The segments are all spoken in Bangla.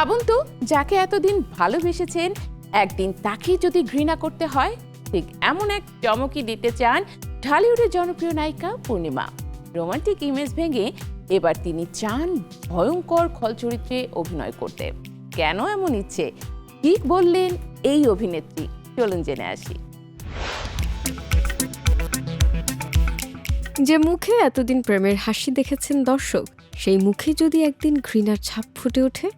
ভাবুন তো, যাকে এতদিন ভালোবেসেছেন একদিন তাকে যদি ঘৃণা করতে হয়, ঠিক এমন এক চমকই দিতে চান ঢালিউডের জনপ্রিয় নায়িকা পূর্ণিমা। রোমান্টিক ইমেজ ভেঙে এবার তিনি চান ভয়ঙ্কর খল চরিত্রে অভিনয় করতে। কেন এমন ইচ্ছে, ঠিক বললেন এই অভিনেত্রী, চলুন জেনে আসি। যে মুখে এতদিন প্রেমের হাসি দেখেছেন দর্শক, সেই মুখে যদি একদিন ঘৃণার ছাপ ফুটে ওঠে,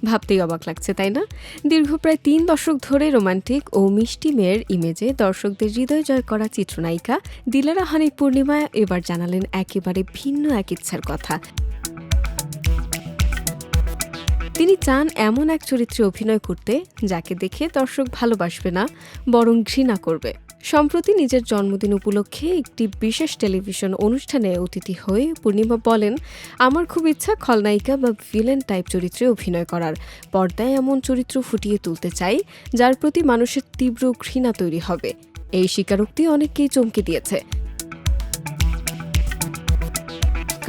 ভাবতেই অবাক লাগছে, তাই না? দীর্ঘ প্রায় 3 দশক ধরে রোমান্টিক ও মিষ্টি মেয়ের ইমেজে দর্শকদের হৃদয় জয় করা চিত্রনায়িকা দিলারা হানি পূর্ণিমা এবার জানালেন একেবারে ভিন্ন এক ইচ্ছার কথা। তিনি চান এমন এক চরিত্রে অভিনয় করতে যাকে দেখে দর্শক ভালোবাসবে না, বরং ঘৃণা করবে। সম্প্রতি নিজের জন্মদিন উপলক্ষে একটি বিশেষ টেলিভিশন অনুষ্ঠানে অতিথি হয়ে পূর্ণিমা বলেন, আমার খুব ইচ্ছা খলনায়িকা বা ভিলেন টাইপ চরিত্রে অভিনয় করার। পর্দায় এমন চরিত্র ফুটিয়ে তুলতে চাই যার প্রতি মানুষের তীব্র ঘৃণা তৈরি হবে। এই স্বীকারোক্তি অনেককেই চমকে দিয়েছে,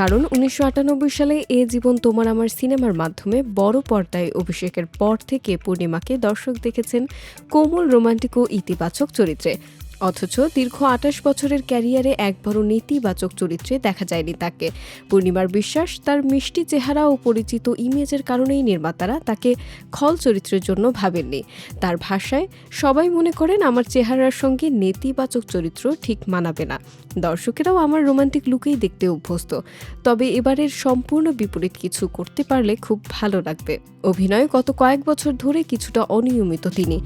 কারণ 1998 সালে এ জীবন তোমার আমার সিনেমার মাধ্যমে বড় পর্দায় অভিষেকের পর থেকে পূর্ণিমাকে দর্শক দেখেছেন কোমল, রোমান্টিক ও ইতিবাচক চরিত্রে। অথচ দীর্ঘ 28 বছরের ক্যারিয়ারে একবারও নেতিবাচক চরিত্রে দেখা যায়নি তাকে। পূর্ণিমার বিশ্বাস, তার মিষ্টি চেহারা ও পরিচিত ইমেজের কারণেই নির্মাতারা তাকে খল চরিত্রের জন্য ভাবেননি। তার ভাষায়, সবাই মনে করেন আমার চেহারার সঙ্গে নেতিবাচক চরিত্র ঠিক মানাবে না। দর্শকেরাও আমার রোমান্টিক লুকেই দেখতে অভ্যস্ত, তবে এবারের সম্পূর্ণ বিপরীত কিছু করতে পারলে খুব ভালো লাগবে। অভিনয়ে গত কয়েক বছর ধরে কিছুটা অনিয়মিত তিনি।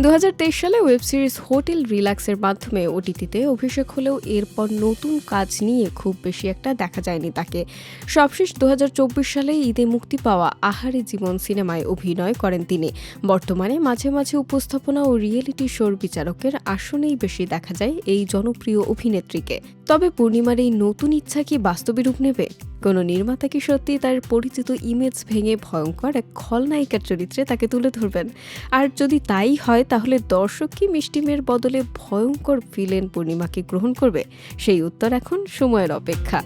2023 সালে ওয়েব সিরিজ হোটেল রিল্যাক্সের মাধ্যমে ওটিটিতে অভিষেক হলেও এরপর নতুন কাজ নিয়ে খুব বেশি একটা দেখা যায়নি তাকে। সবশেষ 2024 সালে ঈদে মুক্তি পাওয়া আহারে জীবন সিনেমায় অভিনয় করেন তিনি। বর্তমানে মাঝে মাঝে উপস্থাপনা ও রিয়েলিটি শোর বিচারকের আসনেই বেশি দেখা যায় এই জনপ্রিয় অভিনেত্রীকে। তবে পূর্ণিমার এই নতুন ইচ্ছা কি বাস্তবে রূপ নেবে? কোনো নির্মাতা কি সত্যি তার পরিচিত ইমেজ ভেঙে ভয়ঙ্কর এক খলনায়িকার চরিত্রে তাকে তুলে ধরবেন? আর যদি তাই হয়, তাহলে দর্শক কি মিষ্টি মেয়ের বদলে ভয়ঙ্কর ভিলেন পূর্ণিমাকে গ্রহণ করবে? সেই উত্তর এখন সময়ের অপেক্ষা।